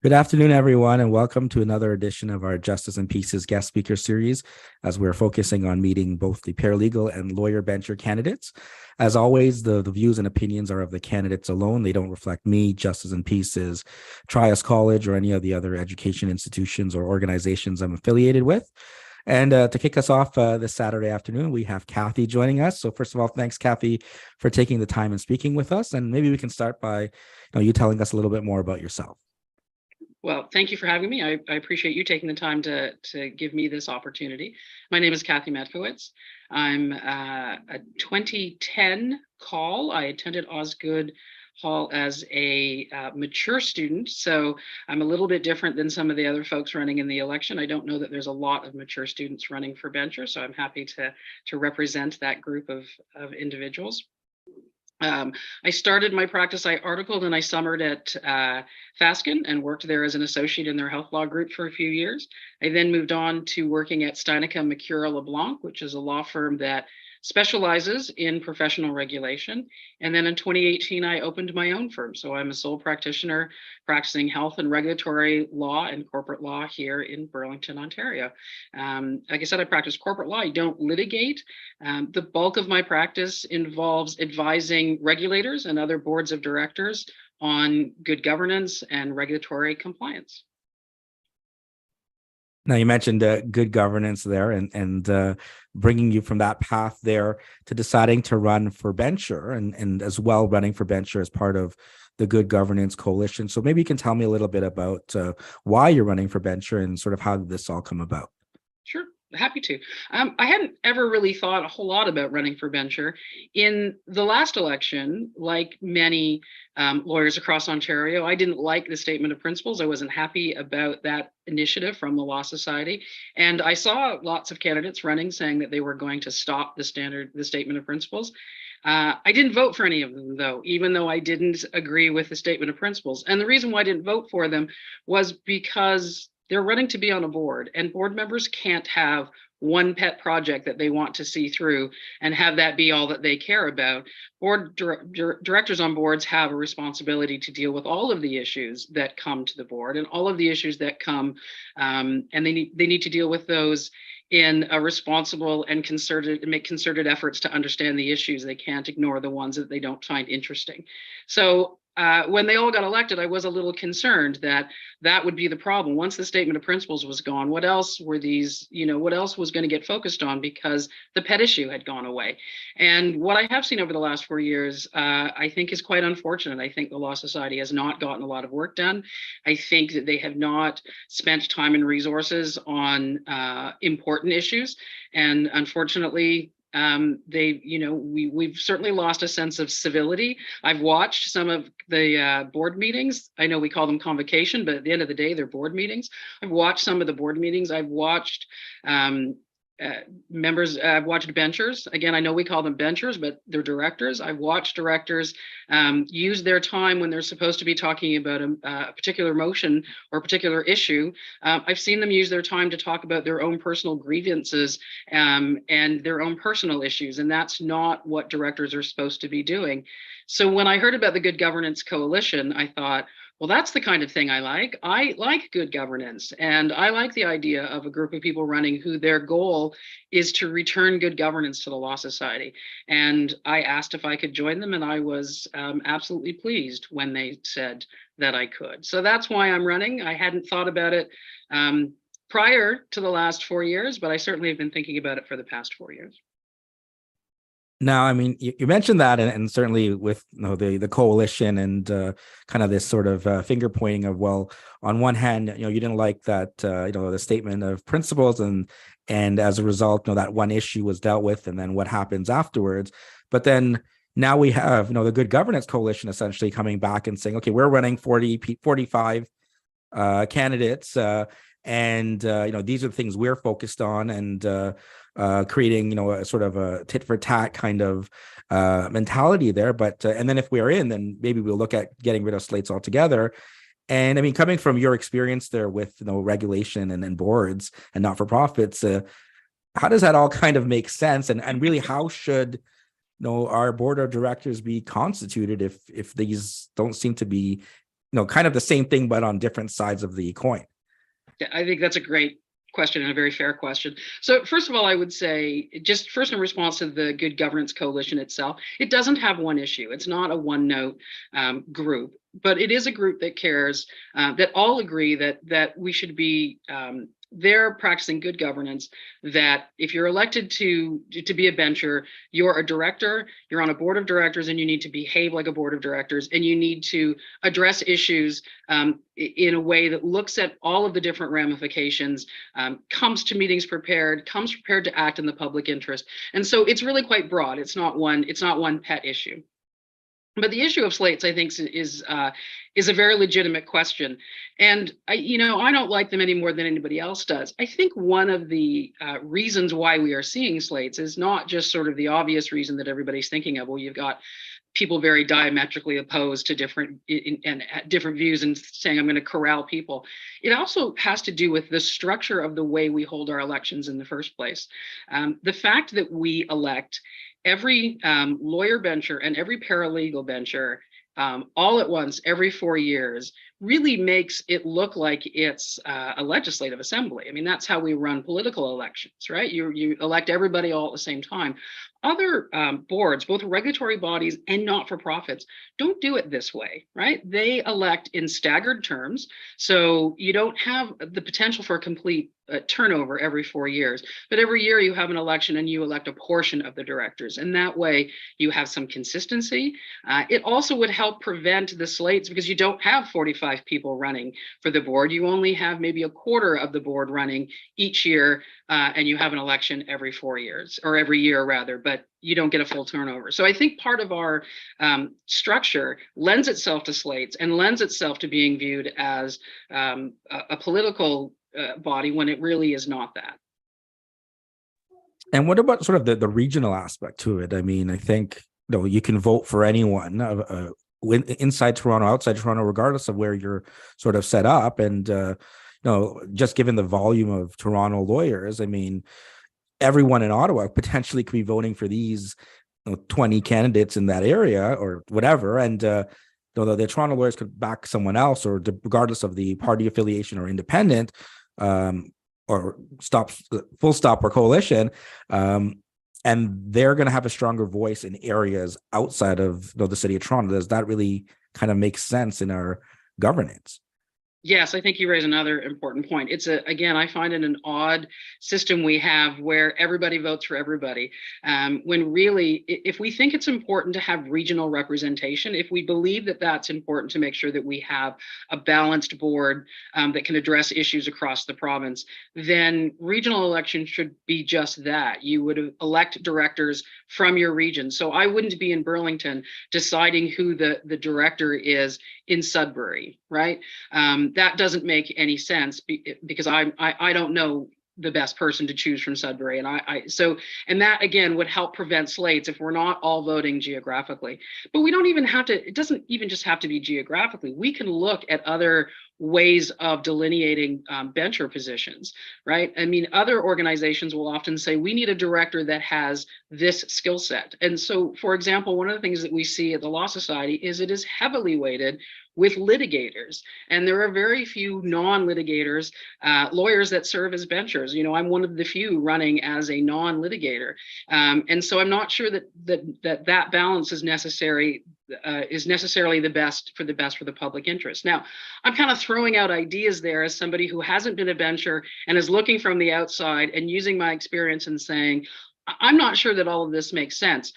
Good afternoon, everyone, and welcome to another edition of our Justice and Peace's guest speaker series, as we're focusing on meeting both the paralegal and lawyer bencher candidates. As always, the views and opinions are of the candidates alone. They don't reflect me, Justice and Peace's, Trias College, or any of the other education institutions or organizations I'm affiliated with. And to kick us off this Saturday afternoon, we have Cathi joining us. So first of all, thanks, Cathi, for taking the time and speaking with us. And maybe we can start by you telling us a little bit more about yourself. Well, thank you for having me. I appreciate you taking the time to give me this opportunity. My name is Cathi Mietkiewicz. I'm a 2010 call. I attended Osgoode Hall as a mature student, so I'm a little bit different than some of the other folks running in the election. I don't know that there's a lot of mature students running for bencher, so I'm happy to represent that group of individuals. I started my practice, I articled and I summered at Fasken and worked there as an associate in their health law group for a few years. I then moved on to working at Steinicke Mercure LeBlanc, which is a law firm that specializes in professional regulation. And then in 2018, I opened my own firm. So I'm a sole practitioner practicing health and regulatory law and corporate law here in Burlington, Ontario. Like I said, I practice corporate law. I don't litigate. The bulk of my practice involves advising regulators and other boards of directors on good governance and regulatory compliance. Now, you mentioned good governance there and bringing you from that path there to deciding to run for bencher and as well running for bencher as part of the Good Governance Coalition. So maybe you can tell me a little bit about why you're running for bencher and sort of how did this all come about? Sure. Happy to. I hadn't ever really thought a whole lot about running for bencher. In the last election, like many lawyers across Ontario, I didn't like the statement of principles. I wasn't happy about that initiative from the Law Society. And I saw lots of candidates running saying that they were going to stop the statement of principles. I didn't vote for any of them, though, even though I didn't agree with the statement of principles. And the reason why I didn't vote for them was because they're running to be on a board, and board members can't have one pet project that they want to see through and have that be all that they care about. Board directors on boards have a responsibility to deal with all of the issues that come to the board and all of the issues that come, and they need to deal with those in a responsible and make concerted efforts to understand the issues. They can't ignore the ones that they don't find interesting. So when they all got elected, I was a little concerned that that would be the problem. Once the statement of principles was gone, what else were these, what else was going to get focused on, because the pet issue had gone away. And what I have seen over the last 4 years, I think is quite unfortunate. I think the Law Society has not gotten a lot of work done. I think that they have not spent time and resources on important issues. And unfortunately, we've certainly lost a sense of civility. I've watched some of the board meetings. I know we call them convocation, but at the end of the day, they're board meetings. I've watched some of the board meetings. I've watched members, I've watched benchers. Again, I know we call them benchers, but they're directors. I've watched directors use their time when they're supposed to be talking about a particular motion or a particular issue. I've seen them use their time to talk about their own personal grievances and their own personal issues, and that's not what directors are supposed to be doing. So when I heard about the Good Governance Coalition, I thought, well, that's the kind of thing I like. I like good governance, and I like the idea of a group of people running who their goal is to return good governance to the Law Society. And I asked if I could join them, and I was absolutely pleased when they said that I could. So that's why I'm running. I hadn't thought about it prior to the last 4 years, but I certainly have been thinking about it for the past 4 years. Now, I mean, you mentioned that, and certainly with the coalition and kind of this sort of finger pointing of, well, on one hand, you didn't like that, the statement of principles, and as a result, that one issue was dealt with, and then what happens afterwards. But then now we have, the Good Governance Coalition essentially coming back and saying, okay, we're running 45 candidates, and these are the things we're focused on, and creating, a sort of a tit for tat kind of mentality there. But and then if we're in, then maybe we'll look at getting rid of slates altogether. And I mean, coming from your experience there with regulation and boards and not for profits, how does that all kind of make sense? And really, how should our board of directors be constituted if these don't seem to be kind of the same thing, but on different sides of the coin? Yeah, I think that's a great question and a very fair question. So first of all, I would say, just first in response to the Good Governance Coalition itself, it doesn't have one issue. It's not a one note group, but it is a group that cares, that all agree that we should be they're practicing good governance, that if you're elected to be a bencher, you're a director, you're on a board of directors, and you need to behave like a board of directors, and you need to address issues in a way that looks at all of the different ramifications, comes to meetings prepared, comes prepared to act in the public interest. And so it's really quite broad. It's not one pet issue. But the issue of slates, I think, is a very legitimate question, and I don't like them any more than anybody else does. I think one of the reasons why we are seeing slates is not just sort of the obvious reason that everybody's thinking of. Well, you've got people very diametrically opposed to different views and saying, I'm going to corral people. It also has to do with the structure of the way we hold our elections in the first place. The fact that we elect every lawyer bencher and every paralegal bencher all at once every 4 years really makes it look like it's a legislative assembly. I mean, that's how we run political elections, right? You elect everybody all at the same time. Other boards, both regulatory bodies and not-for-profits, don't do it this way, right? They elect in staggered terms, so you don't have the potential for a complete turnover every 4 years. But every year you have an election and you elect a portion of the directors, and that way you have some consistency. It also would help prevent the slates, because you don't have 45 people running for the board. You only have maybe a quarter of the board running each year, and you have an election every 4 years, or every year rather, but you don't get a full turnover. So I think part of our structure lends itself to slates and lends itself to being viewed as a political body when it really is not that. And what about sort of the regional aspect to it? I mean, I think you can vote for anyone inside Toronto, outside Toronto, regardless of where you're sort of set up. And just given the volume of Toronto lawyers, I mean, everyone in Ottawa potentially could be voting for these 20 candidates in that area or whatever. And the Toronto lawyers could back someone else, or regardless of the party affiliation or independent, or full stop or coalition. And they're going to have a stronger voice in areas outside of the city of Toronto. Does that really kind of make sense in our governance? Yes, I think you raise another important point. Again, I find it an odd system we have where everybody votes for everybody. When really, if we think it's important to have regional representation, if we believe that that's important to make sure that we have a balanced board that can address issues across the province, then regional elections should be just that. You would elect directors from your region. So I wouldn't be in Burlington deciding who the director is in Sudbury, right? That doesn't make any sense because I don't know the best person to choose from Sudbury, and that again would help prevent slates if we're not all voting geographically. But we don't even have to. It doesn't even just have to be geographically. We can look at other ways of delineating bencher positions, right? I mean, other organizations will often say we need a director that has this skill set. And so, for example, one of the things that we see at the Law Society is it is heavily weighted with litigators. And there are very few non-litigators, lawyers that serve as benchers. I'm one of the few running as a non-litigator. And so I'm not sure that balance is necessarily the best for the public interest. Now, I'm kind of throwing out ideas there as somebody who hasn't been a bencher and is looking from the outside and using my experience and saying, I'm not sure that all of this makes sense.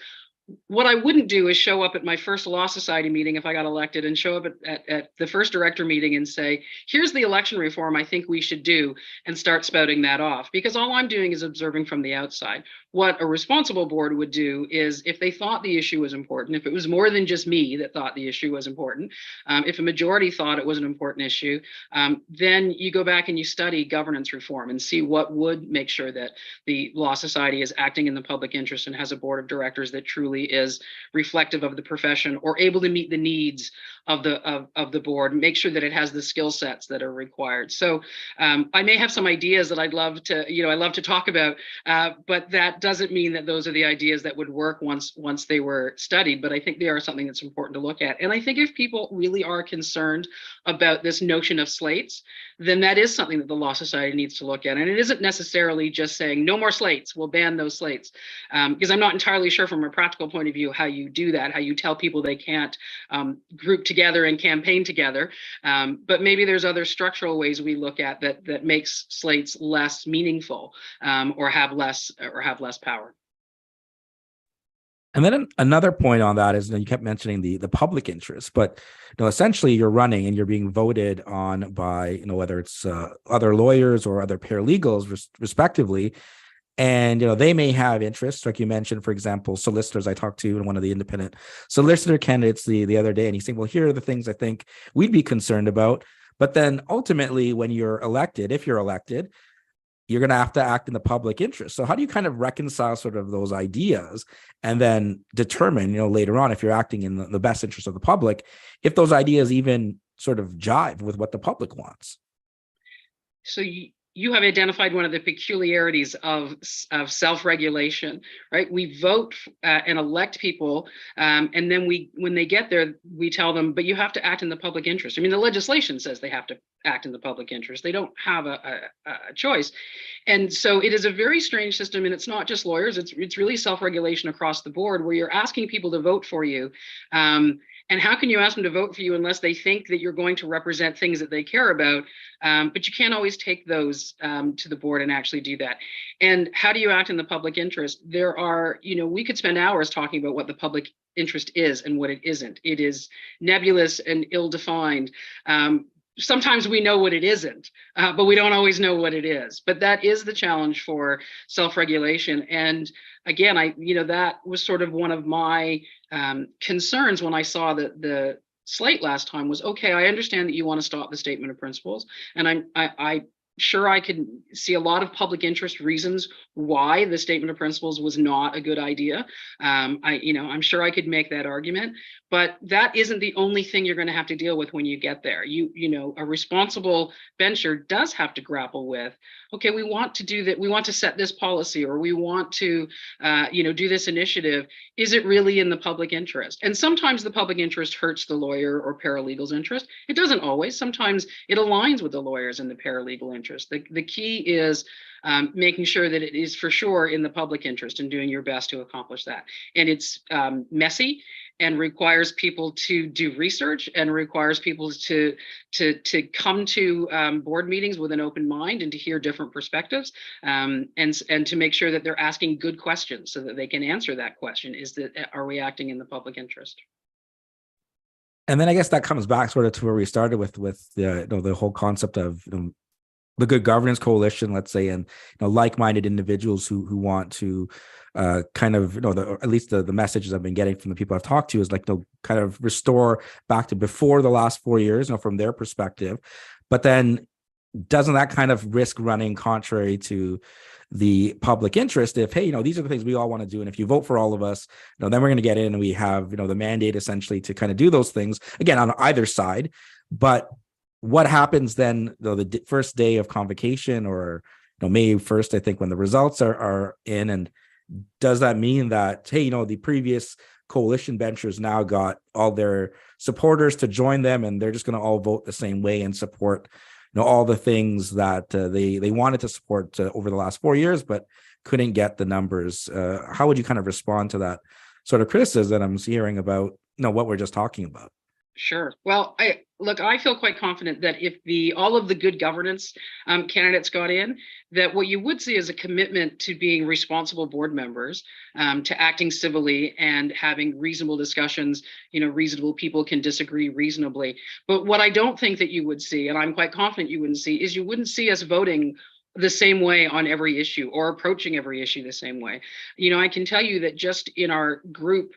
What I wouldn't do is show up at my first Law Society meeting if I got elected and show up at the first director meeting and say, here's the election reform I think we should do, and start spouting that off, because all I'm doing is observing from the outside. What a responsible board would do is, if they thought the issue was important, if it was more than just me that thought the issue was important, if a majority thought it was an important issue, then you go back and you study governance reform and see what would make sure that the Law Society is acting in the public interest and has a board of directors that truly necessarily is reflective of the profession or able to meet the needs of the board, make sure that it has the skill sets that are required. So I may have some ideas that I'd love to, I love to talk about, but that doesn't mean that those are the ideas that would work once they were studied. But I think they are something that's important to look at. And I think if people really are concerned about this notion of slates, then that is something that the Law Society needs to look at. And it isn't necessarily just saying no more slates, we'll ban those slates, because I'm not entirely sure from a practical point of view how you do that, how you tell people they can't group together and campaign together. But maybe there's other structural ways we look at that makes slates less meaningful, or have less power. And then another point on that is, you kept mentioning the public interest, but essentially you're running and you're being voted on by whether it's other lawyers or other paralegals respectively, and they may have interests, like you mentioned, for example, solicitors. I talked to one of the independent solicitor candidates the other day, and he's saying, well, here are the things I think we'd be concerned about. But then ultimately, when you're elected, if you're elected, you're going to have to act in the public interest. So how do you kind of reconcile sort of those ideas and then determine, later on, if you're acting in the best interest of the public, if those ideas even sort of jive with what the public wants? So you have identified one of the peculiarities of self-regulation, right? We vote and elect people, and then when they get there, we tell them, but you have to act in the public interest. I mean, the legislation says they have to act in the public interest. They don't have a choice. And so it is a very strange system, and it's not just lawyers, it's really self-regulation across the board, where you're asking people to vote for you. And how can you ask them to vote for you unless they think that you're going to represent things that they care about? But you can't always take those to the board and actually do that. And how do you act in the public interest? There are, we could spend hours talking about what the public interest is and what it isn't. It is nebulous and ill-defined. Sometimes we know what it isn't, but we don't always know what it is. But that is the challenge for self-regulation. And again, that was sort of one of my concerns when I saw that the slate last time was, okay, I understand that you want to stop the statement of principles, and I sure I could see a lot of public interest reasons why the statement of principles was not a good idea. I'm sure I could make that argument, but that isn't the only thing you're going to have to deal with when you get there. A responsible bencher does have to grapple with, okay, we want to do that. We want to set this policy, or we want to, do this initiative. Is it really in the public interest? And sometimes the public interest hurts the lawyer or paralegal's interest. It doesn't always. Sometimes it aligns with the lawyers and the paralegal interest. The key is making sure that it is for sure in the public interest and doing your best to accomplish that. And it's messy and requires people to do research and requires people to come to board meetings with an open mind and to hear different perspectives, and to make sure that they're asking good questions so that they can answer that question: are we acting in the public interest? And then I guess that comes back sort of to where we started with the whole concept of the Good Governance Coalition, let's say, and like-minded individuals who want to kind of at least the messages I've been getting from the people I've talked to is like they'll kind of restore back to before the last 4 years, from their perspective. But then doesn't that kind of risk running contrary to the public interest if, hey, these are the things we all want to do, and if you vote for all of us, then we're going to get in and we have the mandate essentially to kind of do those things again on either side. But what happens then, the first day of convocation, or May 1st, I think, when the results are in, and does that mean that, hey, the previous coalition benchers now got all their supporters to join them, and they're just going to all vote the same way and support all the things that they wanted to support over the last 4 years, but couldn't get the numbers? How would you kind of respond to that sort of criticism that I'm hearing about what we're just talking about? Sure. Well, I feel quite confident that if all of the good governance candidates got in, that what you would see is a commitment to being responsible board members, to acting civilly and having reasonable discussions. Reasonable people can disagree reasonably. But what I don't think that you would see, and I'm quite confident you wouldn't see, is you wouldn't see us voting the same way on every issue or approaching every issue the same way. I can tell you that just in our group,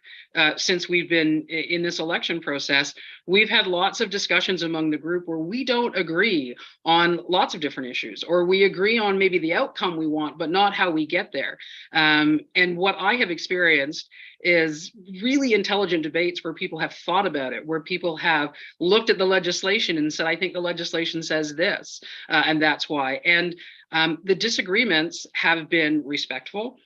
since we've been in this election process, we've had lots of discussions among the group where we don't agree on lots of different issues, or we agree on maybe the outcome we want, but not how we get there. And what I have experienced is really intelligent debates where people have thought about it, where people have looked at the legislation and said, I think the legislation says this, and that's why. And the disagreements have been respectful.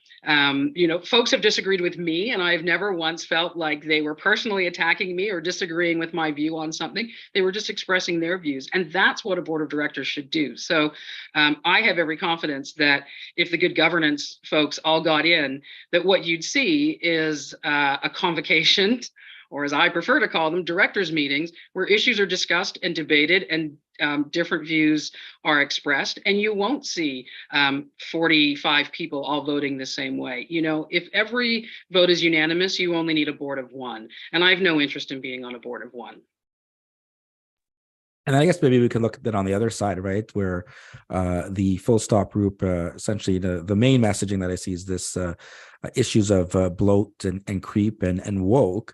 Folks have disagreed with me, and I've never once felt like they were personally attacking me or disagreeing with my view on something. They were just expressing their views, and that's what a board of directors should do. So I have every confidence that if the good governance folks all got in, that what you'd see is a convocation, or as I prefer to call them, directors' meetings, where issues are discussed and debated and different views are expressed, and you won't see 45 people all voting the same way. If every vote is unanimous, you only need a board of one. And I have no interest in being on a board of one. And I guess maybe we can look at that on the other side, right? Where the Full Stop group, essentially the main messaging that I see is this issues of bloat and creep and woke.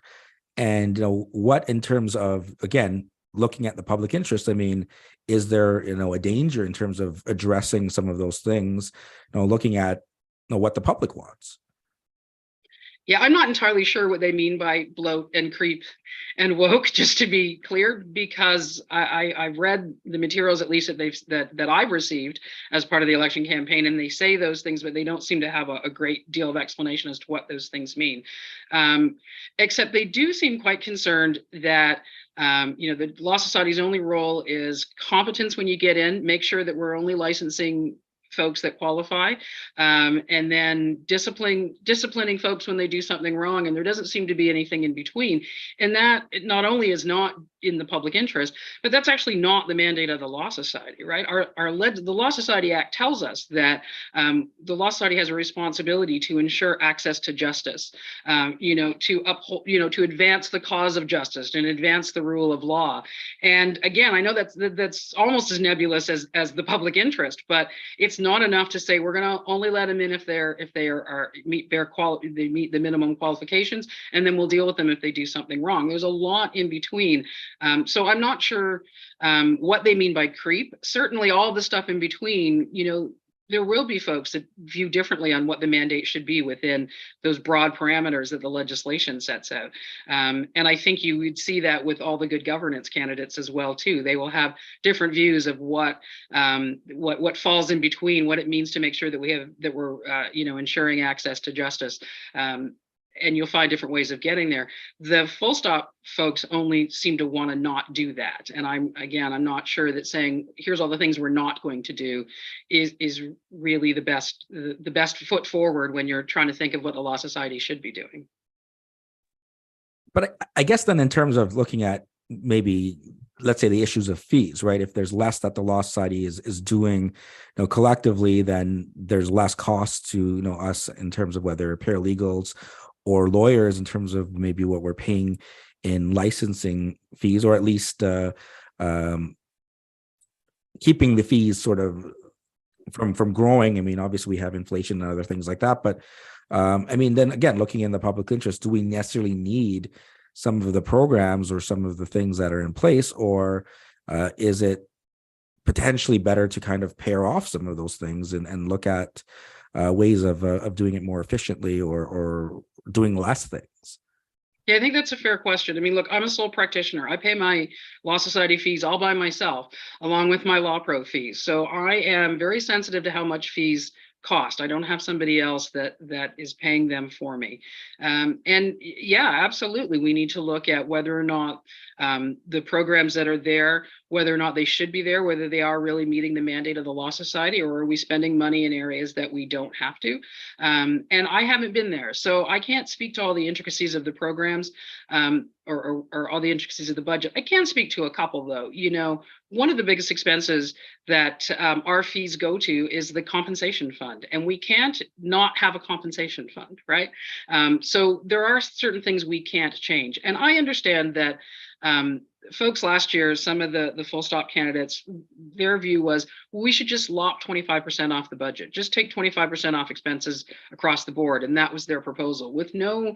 And, what in terms of, again, looking at the public interest, I mean, is there, a danger in terms of addressing some of those things, looking at what the public wants? Yeah, I'm not entirely sure what they mean by bloat and creep and woke, just to be clear, because I've read the materials, at least that I've received as part of the election campaign, and they say those things, but they don't seem to have a great deal of explanation as to what those things mean. Except they do seem quite concerned that the Law Society's only role is competence when you get in, make sure that we're only licensing folks that qualify, and then disciplining folks when they do something wrong, and there doesn't seem to be anything in between. And that not only is not in the public interest, but that's actually not the mandate of the Law Society, right? The Law Society Act tells us that the Law Society has a responsibility to ensure access to justice, to uphold, to advance the cause of justice and advance the rule of law. And again, I know that's almost as nebulous as the public interest, but it's not enough to say we're going to only let them in if they meet the minimum qualifications, and then we'll deal with them if they do something wrong. There's a lot in between. So I'm not sure what they mean by creep. Certainly all the stuff in between, there will be folks that view differently on what the mandate should be within those broad parameters that the legislation sets out. And I think you would see that with all the good governance candidates as well, too. They will have different views of what falls in between, what it means to make sure that we're ensuring access to justice. And you'll find different ways of getting there. The Full Stop folks only seem to want to not do that. And I'm not sure that saying, here's all the things we're not going to do is really the best foot forward when you're trying to think of what the Law Society should be doing. But I guess then in terms of looking at maybe, let's say, the issues of fees, right? If there's less that the Law Society is doing, collectively, then there's less cost to, us in terms of whether paralegals or lawyers in terms of maybe what we're paying in licensing fees, or at least keeping the fees sort of from growing. I mean, obviously we have inflation and other things like that, but then again, looking in the public interest, do we necessarily need some of the programs or some of the things that are in place, or is it potentially better to kind of pair off some of those things and look at ways of doing it more efficiently, or doing less things? Yeah, I think that's a fair question. I mean, look, I'm a sole practitioner. I pay my Law Society fees all by myself, along with my Law Pro fees. So I am very sensitive to how much fees cost. I don't have somebody else that is paying them for me. And yeah, absolutely, we need to look at whether or not the programs that are there, whether or not they should be there, whether they are really meeting the mandate of the Law Society, or are we spending money in areas that we don't have to? And I haven't been there, so I can't speak to all the intricacies of the programs or all the intricacies of the budget. I can speak to a couple, though. One of the biggest expenses that our fees go to is the compensation fund, and we can't not have a compensation fund, right? So there are certain things we can't change, and I understand that folks last year, some of the full stop candidates, their view was, well, we should just lop 25% off the budget, just take 25% off expenses across the board. And that was their proposal with no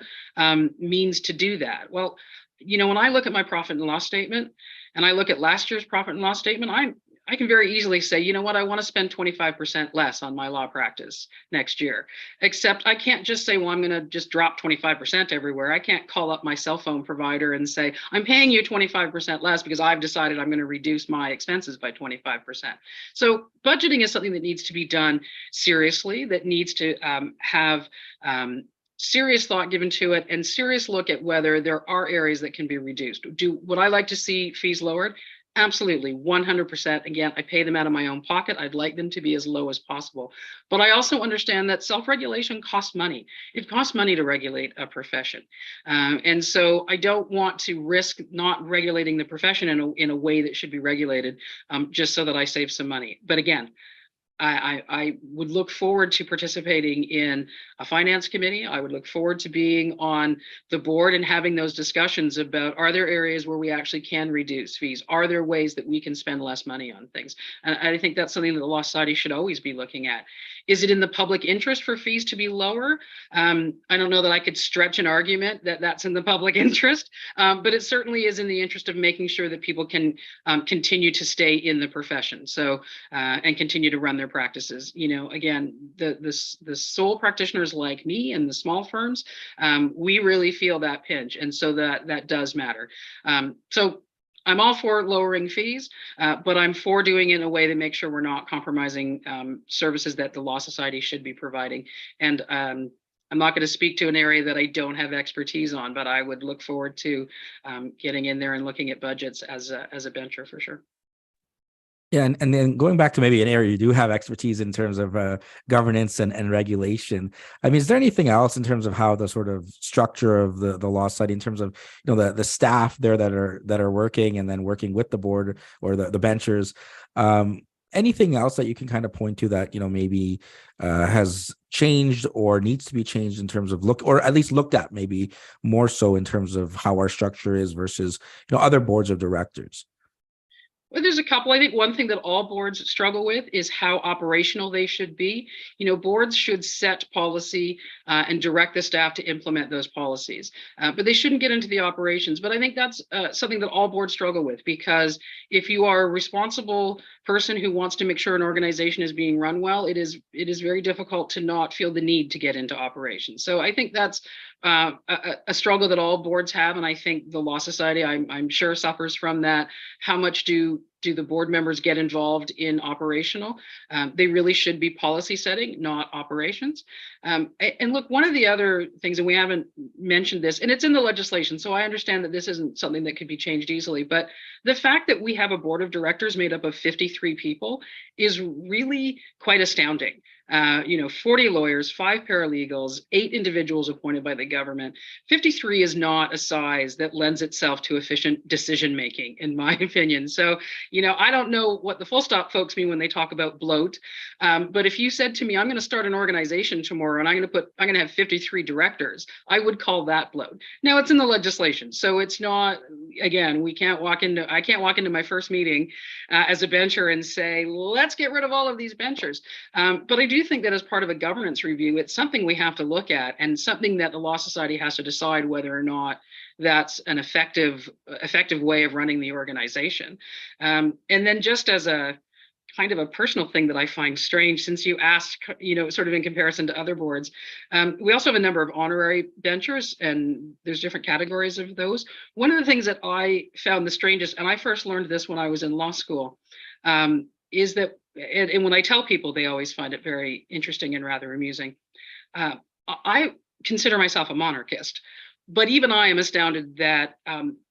means to do that. Well, when I look at my profit and loss statement and I look at last year's profit and loss statement, I can very easily say, you know what, I want to spend 25% less on my law practice next year. Except I can't just say, well, I'm going to just drop 25% everywhere. I can't call up my cell phone provider and say, I'm paying you 25% less because I've decided I'm going to reduce my expenses by 25%. So budgeting is something that needs to be done seriously, that needs to have serious thought given to it and serious look at whether there are areas that can be reduced. Would I like to see fees lowered? Absolutely, 100%. Again, I pay them out of my own pocket. I'd like them to be as low as possible. But I also understand that self-regulation costs money. It costs money to regulate a profession. And so I don't want to risk not regulating the profession in a way that should be regulated just so that I save some money. But again, I would look forward to participating in a finance committee. I would look forward to being on the board and having those discussions about, are there areas where we actually can reduce fees? Are there ways that we can spend less money on things? And I think that's something that the Law Society should always be looking at. Is it in the public interest for fees to be lower? I don't know that I could stretch an argument that that's in the public interest, but it certainly is in the interest of making sure that people can continue to stay in the profession. So and continue to run their practices. Again, the sole practitioners like me and the small firms, we really feel that pinch, and so that does matter. So I'm all for lowering fees, but I'm for doing it in a way to make sure we're not compromising services that the Law Society should be providing. And I'm not going to speak to an area that I don't have expertise on, but I would look forward to getting in there and looking at budgets as a bencher for sure. Yeah, and then going back to maybe an area you do have expertise in terms of governance and regulation. I mean, is there anything else in terms of how the sort of structure of the Law Society, in terms of the staff there that are working and then working with the board or the benchers? Anything else that you can kind of point to that maybe has changed or needs to be changed in terms of or at least looked at maybe more so in terms of how our structure is versus other boards of directors? Well, there's a couple. I think one thing that all boards struggle with is how operational they should be. Boards should set policy and direct the staff to implement those policies, but they shouldn't get into the operations. But I think that's something that all boards struggle with, because if you are a responsible person who wants to make sure an organization is being run well, it is very difficult to not feel the need to get into operations. So I think that's a struggle that all boards have, and I think the Law Society, I'm sure, suffers from that. How much do the board members get involved in operational? They really should be policy setting, not operations. And look, one of the other things, and we haven't mentioned this, and it's in the legislation, so I understand that this isn't something that could be changed easily, but the fact that we have a board of directors made up of 53 people is really quite astounding. 40 lawyers, 5 paralegals, 8 individuals appointed by the government. 53 is not a size that lends itself to efficient decision making, in my opinion. So, I don't know what the full stop folks mean when they talk about bloat. But if you said to me, I'm going to start an organization tomorrow and I'm going to have 53 directors, I would call that bloat. Now, it's in the legislation, so it's not, again, I can't walk into my first meeting as a bencher and say, let's get rid of all of these benchers. But I do think that as part of a governance review, it's something we have to look at, and something that the Law Society has to decide whether or not that's an effective way of running the organization. And then, just as a kind of a personal thing that I find strange, since you asked, sort of in comparison to other boards, we also have a number of honorary benchers, and there's different categories of those. One of the things that I found the strangest, and I first learned this when I was in law school, is that, and when I tell people, they always find it very interesting and rather amusing. I consider myself a monarchist, but even I am astounded that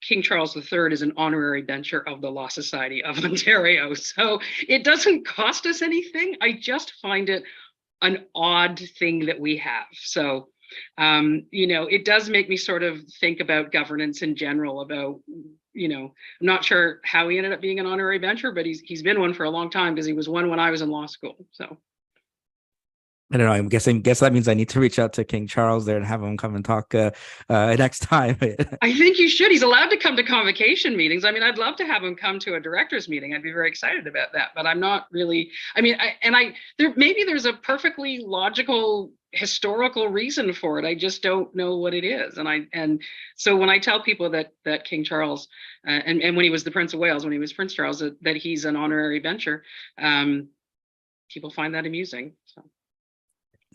King Charles III is an honorary bencher of the Law Society of Ontario. So it doesn't cost us anything. I just find it an odd thing that we have. So, it does make me sort of think about governance in general, about, I'm not sure how he ended up being an honorary bencher, but he's been one for a long time, because he was one when I was in law school. So. I don't know. I'm guessing. Guess that means I need to reach out to King Charles there and have him come and talk next time. I think you should. He's allowed to come to convocation meetings. I mean, I'd love to have him come to a director's meeting. I'd be very excited about that. But I'm not really. I mean, maybe there's a perfectly logical historical reason for it. I just don't know what it is. And so when I tell people that King Charles and when he was the Prince of Wales, when he was Prince Charles, that he's an honorary bencher, people find that amusing. So.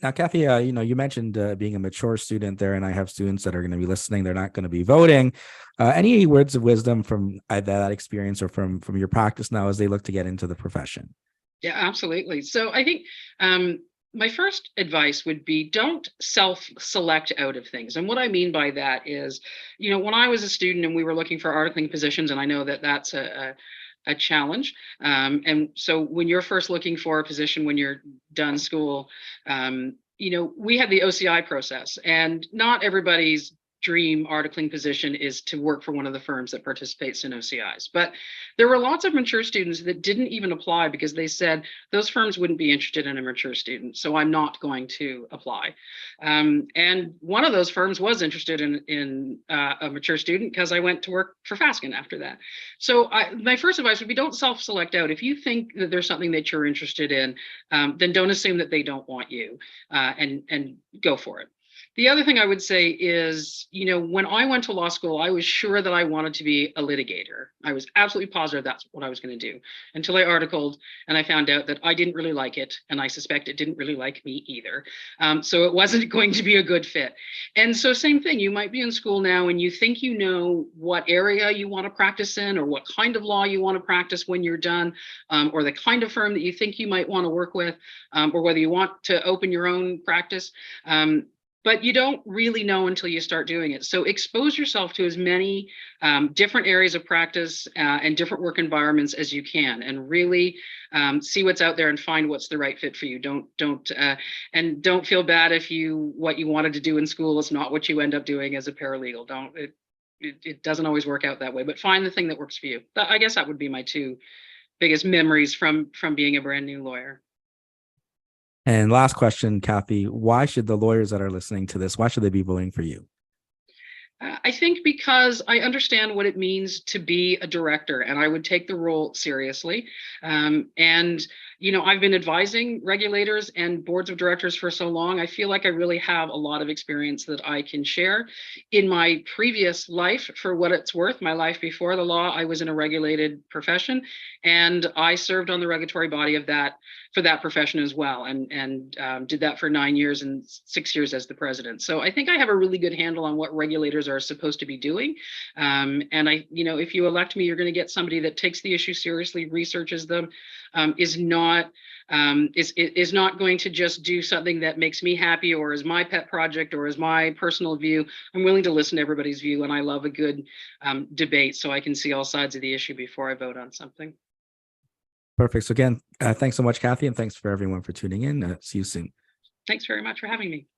Now, Cathi, you mentioned being a mature student there, and I have students that are going to be listening. They're not going to be voting. Any words of wisdom from either that experience or from your practice now as they look to get into the profession? Yeah, absolutely. So I think my first advice would be don't self-select out of things. And what I mean by that is, when I was a student and we were looking for articling positions, and I know that that's a challenge. And so when you're first looking for a position, when you're done school, we had the OCI process, and not everybody's dream articling position is to work for one of the firms that participates in OCIs. But there were lots of mature students that didn't even apply because they said those firms wouldn't be interested in a mature student, so I'm not going to apply. And one of those firms was interested in a mature student because I went to work for Fasken after that. So my first advice would be don't self-select out. If you think that there's something that you're interested in, then don't assume that they don't want you, and go for it. The other thing I would say is, when I went to law school, I was sure that I wanted to be a litigator. I was absolutely positive that's what I was going to do until I articled and I found out that I didn't really like it. And I suspect it didn't really like me either. So it wasn't going to be a good fit. And so same thing, you might be in school now and you think you know what area you want to practice in or what kind of law you want to practice when you're done, or the kind of firm that you think you might want to work with, or whether you want to open your own practice. But you don't really know until you start doing it. So expose yourself to as many different areas of practice and different work environments as you can, and really see what's out there and find what's the right fit for you. Don't feel bad if what you wanted to do in school is not what you end up doing as a paralegal. It doesn't always work out that way, but find the thing that works for you. I guess that would be my two biggest memories from being a brand new lawyer. And last question, Cathi, why should the lawyers that are listening to this, why should they be voting for you? I think because I understand what it means to be a director, and I would take the role seriously. I've been advising regulators and boards of directors for so long. I feel like I really have a lot of experience that I can share. In my previous life, for what it's worth, my life before the law, I was in a regulated profession, and I served on the regulatory body for that profession as well, and did that for 9 years and 6 years as the president. So I think I have a really good handle on what regulators are supposed to be doing. If you elect me, you're going to get somebody that takes the issue seriously, researches them, is not going to just do something that makes me happy or is my pet project or is my personal view. I'm willing to listen to everybody's view, and I love a good debate so I can see all sides of the issue before I vote on something. Perfect. So again, thanks so much, Cathi, and thanks for everyone for tuning in. See you soon. Thanks very much for having me.